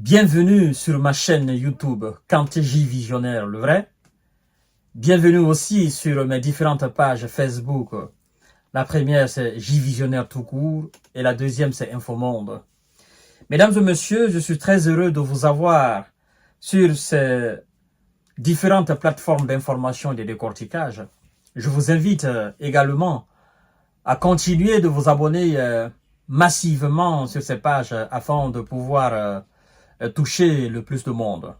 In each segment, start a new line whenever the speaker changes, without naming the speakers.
Bienvenue sur ma chaîne YouTube KantéJ Visionnaire le vrai. Bienvenue aussi sur mes différentes pages Facebook. La première c'est J Visionnaire tout court et la deuxième c'est Infomonde. Mesdames et messieurs, je suis très heureux de vous avoir sur ces différentes plateformes d'information et de décortiquage. Je vous invite également à continuer de vous abonner massivement sur ces pages afin de pouvoir toucher le plus de monde.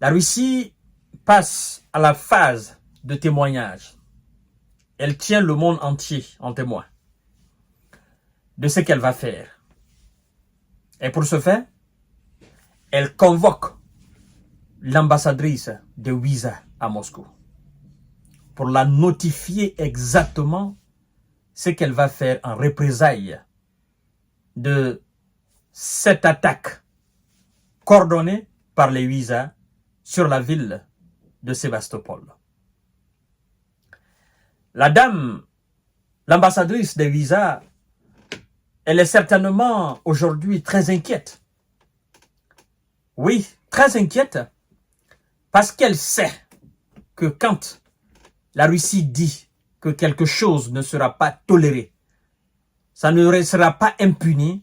La Russie passe à la phase de témoignage. Elle tient le monde entier en témoin de ce qu'elle va faire. Et pour ce faire, elle convoque l'ambassadrice de Wiza à Moscou pour la notifier exactement ce qu'elle va faire en représailles de cette attaque coordonnée par les Wiza sur la ville de Sébastopol. La dame, l'ambassadrice de Wiza, elle est certainement aujourd'hui très inquiète. Oui, très inquiète parce qu'elle sait que quand la Russie dit que quelque chose ne sera pas toléré, ça ne sera pas impuni,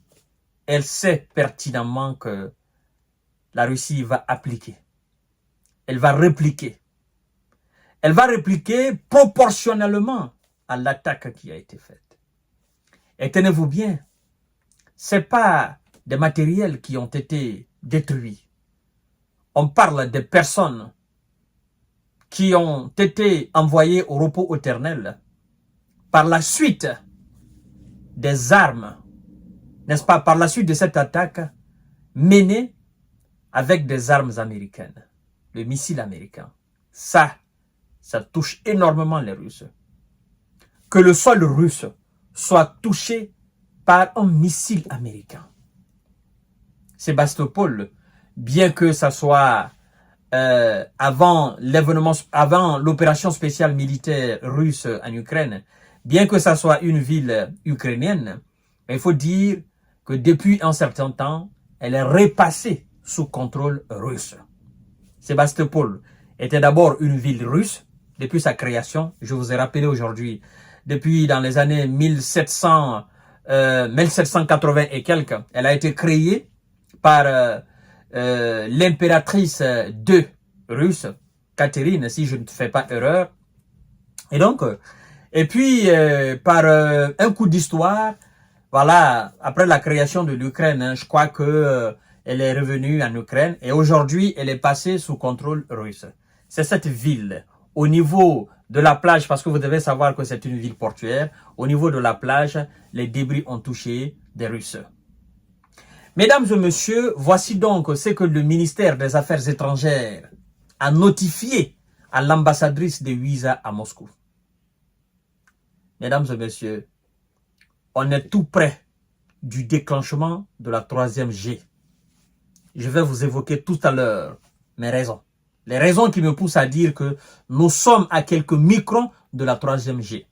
elle sait pertinemment que la Russie va appliquer. Elle va répliquer. Elle va répliquer proportionnellement à l'attaque qui a été faite. Et tenez-vous bien, ce n'est pas des matériels qui ont été détruits. On parle des personnes qui ont été envoyées au repos éternel par la suite des armes, n'est-ce pas, par la suite de cette attaque menée avec des armes américaines, le missile américain. Ça touche énormément les Russes. Que le sol russe soit touché par un missile américain. Sébastopol, bien que ça soit avant l'opération spéciale militaire russe en Ukraine, bien que ça soit une ville ukrainienne, il faut dire que depuis un certain temps, elle est repassée sous contrôle russe. Sébastopol était d'abord une ville russe depuis sa création. Je vous ai rappelé aujourd'hui, depuis dans les années 1780 et quelques, elle a été créée par l'impératrice de Russe, Catherine, si je ne fais pas erreur. Et donc, et puis par un coup d'histoire, voilà, après la création de l'Ukraine, je crois que elle est revenue en Ukraine et aujourd'hui, elle est passée sous contrôle russe. C'est cette ville, au niveau de la plage, parce que vous devez savoir que c'est une ville portuaire, au niveau de la plage, les débris ont touché des Russes. Mesdames et messieurs, voici donc ce que le ministère des Affaires étrangères a notifié à l'ambassadrice de Wiza à Moscou. Mesdames et messieurs, on est tout près du déclenchement de la 3e G. Je vais vous évoquer tout à l'heure mes raisons. Les raisons qui me poussent à dire que nous sommes à quelques microns de la 3e G.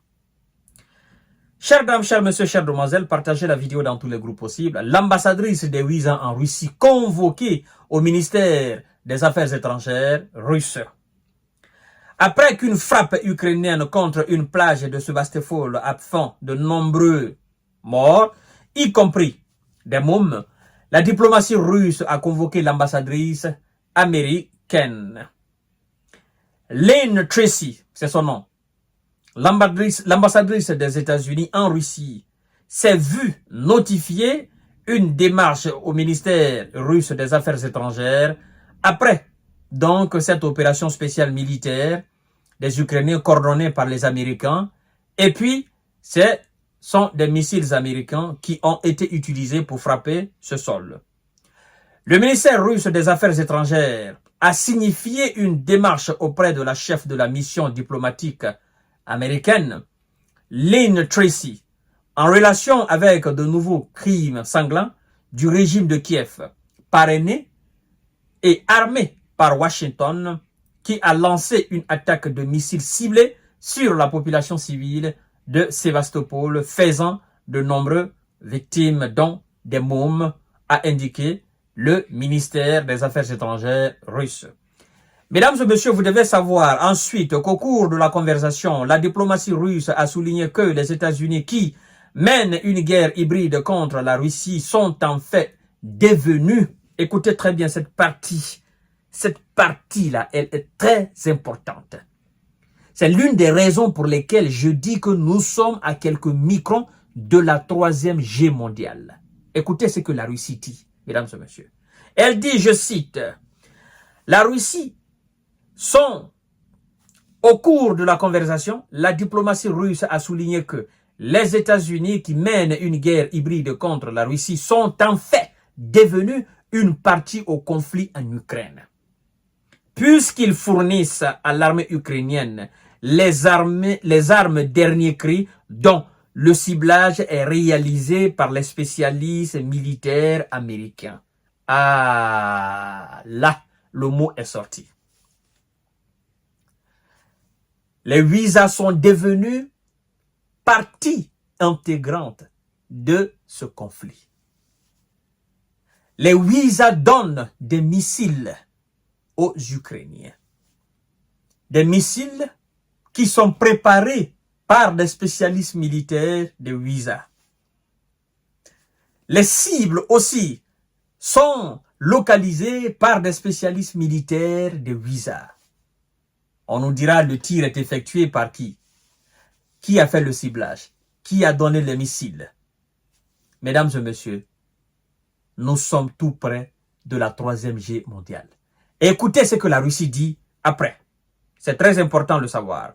Chers dames, chers messieurs, chères demoiselles, partagez la vidéo dans tous les groupes possibles. L'ambassadrice de Wiza en Russie convoquée au ministère des Affaires étrangères russe. Après qu'une frappe ukrainienne contre une plage de Sébastopol a fait de nombreux morts, y compris des mômes, la diplomatie russe a convoqué l'ambassadrice américaine. Lynn Tracy, c'est son nom. L'ambassadrice des États-Unis en Russie s'est vue notifier une démarche au ministère russe des Affaires étrangères après donc cette opération spéciale militaire des Ukrainiens coordonnée par les Américains. Et puis, ce sont des missiles américains qui ont été utilisés pour frapper ce sol. Le ministère russe des Affaires étrangères a signifié une démarche auprès de la chef de la mission diplomatique américaine, Lynn Tracy, en relation avec de nouveaux crimes sanglants du régime de Kiev, parrainés et armés par Washington, qui a lancé une attaque de missiles ciblés sur la population civile de Sébastopol, faisant de nombreuses victimes, dont des mômes, a indiqué le ministère des Affaires étrangères russe. Mesdames et messieurs, vous devez savoir ensuite qu'au cours de la conversation, la diplomatie russe a souligné que les États-Unis qui mènent une guerre hybride contre la Russie sont en fait devenus, écoutez très bien cette partie-là, elle est très importante. C'est l'une des raisons pour lesquelles je dis que nous sommes à quelques microns de la troisième guerre mondiale. Écoutez ce que la Russie dit, mesdames et messieurs. Elle dit, je cite, la Russie au cours de la conversation, la diplomatie russe a souligné que les États-Unis qui mènent une guerre hybride contre la Russie sont en fait devenus une partie au conflit en Ukraine. Puisqu'ils fournissent à l'armée ukrainienne les armes dernier cri dont le ciblage est réalisé par les spécialistes militaires américains. Ah, là, le mot est sorti. Les visas sont devenus partie intégrante de ce conflit. Les visas donnent des missiles aux Ukrainiens. Des missiles qui sont préparés par des spécialistes militaires de visas. Les cibles aussi sont localisées par des spécialistes militaires de visas. On nous dira le tir est effectué par qui? Qui a fait le ciblage? Qui a donné les missiles? Mesdames et messieurs, nous sommes tout près de la troisième guerre mondiale. Et écoutez ce que la Russie dit après. C'est très important de le savoir.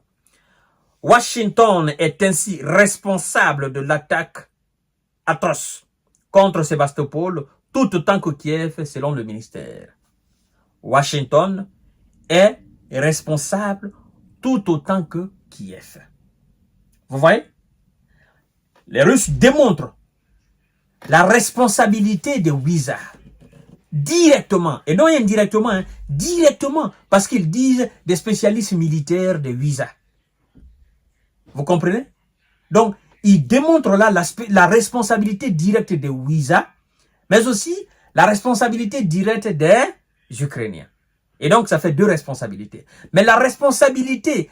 Washington est ainsi responsable de l'attaque atroce contre Sébastopol, tout autant que Kiev, selon le ministère. Washington est responsable tout autant que Kiev. Vous voyez? Les Russes démontrent la responsabilité des visas directement, et non indirectement, hein, directement, parce qu'ils disent des spécialistes militaires des visas. Vous comprenez? Donc, ils démontrent là la responsabilité directe des visas, mais aussi la responsabilité directe des Ukrainiens. Et donc, ça fait deux responsabilités. Mais la responsabilité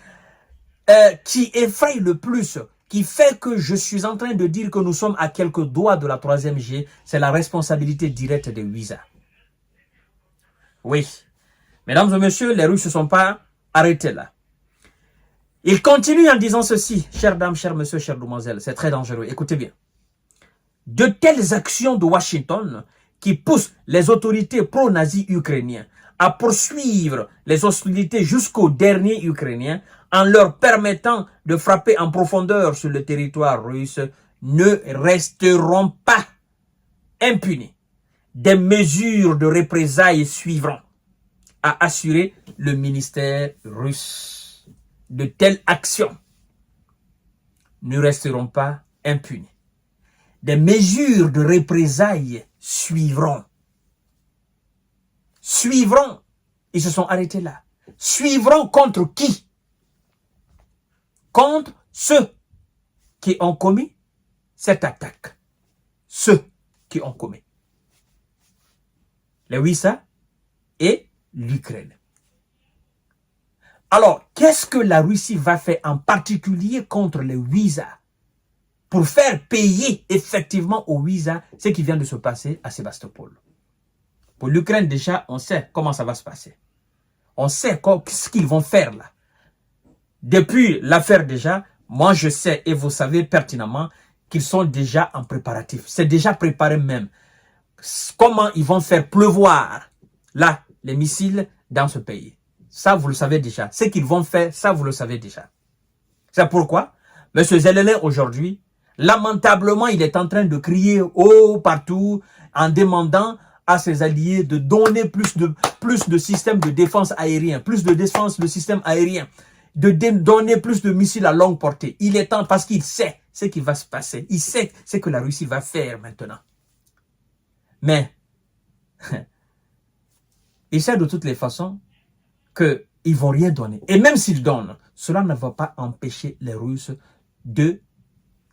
qui effraie le plus, qui fait que je suis en train de dire que nous sommes à quelques doigts de la troisième G, c'est la responsabilité directe des visas. Oui. Mesdames et messieurs, les Russes ne sont pas arrêtés là. Ils continuent en disant ceci, chères dames, chers messieurs, chères demoiselles, c'est très dangereux, écoutez bien. De telles actions de Washington qui poussent les autorités pro-nazis ukrainiens à poursuivre les hostilités jusqu'au dernier Ukrainien en leur permettant de frapper en profondeur sur le territoire russe ne resteront pas impunis. Des mesures de représailles suivront, a assuré le ministère russe. De telles actions ne resteront pas impunis. Des mesures de représailles suivront. Suivront. Ils se sont arrêtés là. Suivront contre qui? Contre ceux qui ont commis cette attaque. Ceux qui ont commis. Les Wissa et l'Ukraine. Alors, qu'est-ce que la Russie va faire en particulier contre les Wissa pour faire payer effectivement aux Wissa ce qui vient de se passer à Sébastopol? Pour l'Ukraine, déjà, on sait comment ça va se passer. On sait ce qu'ils vont faire là. Depuis l'affaire déjà, moi je sais et vous savez pertinemment qu'ils sont déjà en préparatif. C'est déjà préparé même. Comment ils vont faire pleuvoir là les missiles dans ce pays. Ça, vous le savez déjà. Ce qu'ils vont faire, ça, vous le savez déjà. C'est pourquoi M. Zelensky aujourd'hui, lamentablement, il est en train de crier haut partout en demandant à ses alliés de donner plus de systèmes de défense aérien, plus de défense de systèmes aériens, de donner plus de missiles à longue portée. Il est temps parce qu'il sait ce qui va se passer. Il sait ce que la Russie va faire maintenant. Mais, il sait de toutes les façons qu'ils ne vont rien donner. Et même s'ils donnent, cela ne va pas empêcher les Russes de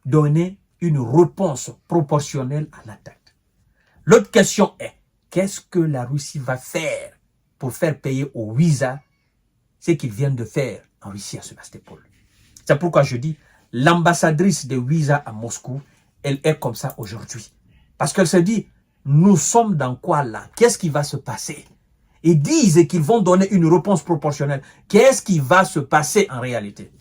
donner une réponse proportionnelle à l'attaque. L'autre question est, qu'est-ce que la Russie va faire pour faire payer au visa ce qu'ils viennent de faire en Russie à Sébastopol. C'est pourquoi je dis, l'ambassadrice de Visa à Moscou, elle est comme ça aujourd'hui. Parce qu'elle se dit, nous sommes dans quoi là? Qu'est-ce qui va se passer? Ils disent qu'ils vont donner une réponse proportionnelle. Qu'est-ce qui va se passer en réalité?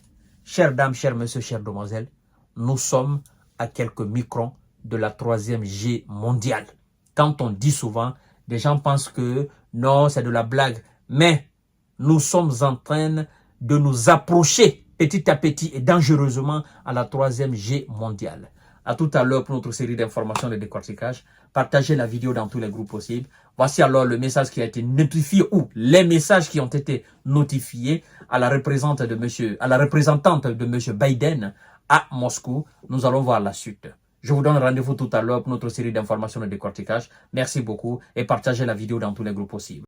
Chères dames, chers messieurs, chères demoiselles, nous sommes à quelques microns de la 3e G mondiale. Quand on dit souvent, des gens pensent que non, c'est de la blague. Mais nous sommes en train de nous approcher petit à petit et dangereusement à la 3e G mondiale. À tout à l'heure pour notre série d'informations de décortiquage. Partagez la vidéo dans tous les groupes possibles. Voici alors le message qui a été notifié ou les messages qui ont été notifiés à la représentante de monsieur Biden à Moscou. Nous allons voir la suite. Je vous donne rendez-vous tout à l'heure pour notre série d'informations de décortiquage. Merci beaucoup et partagez la vidéo dans tous les groupes possibles.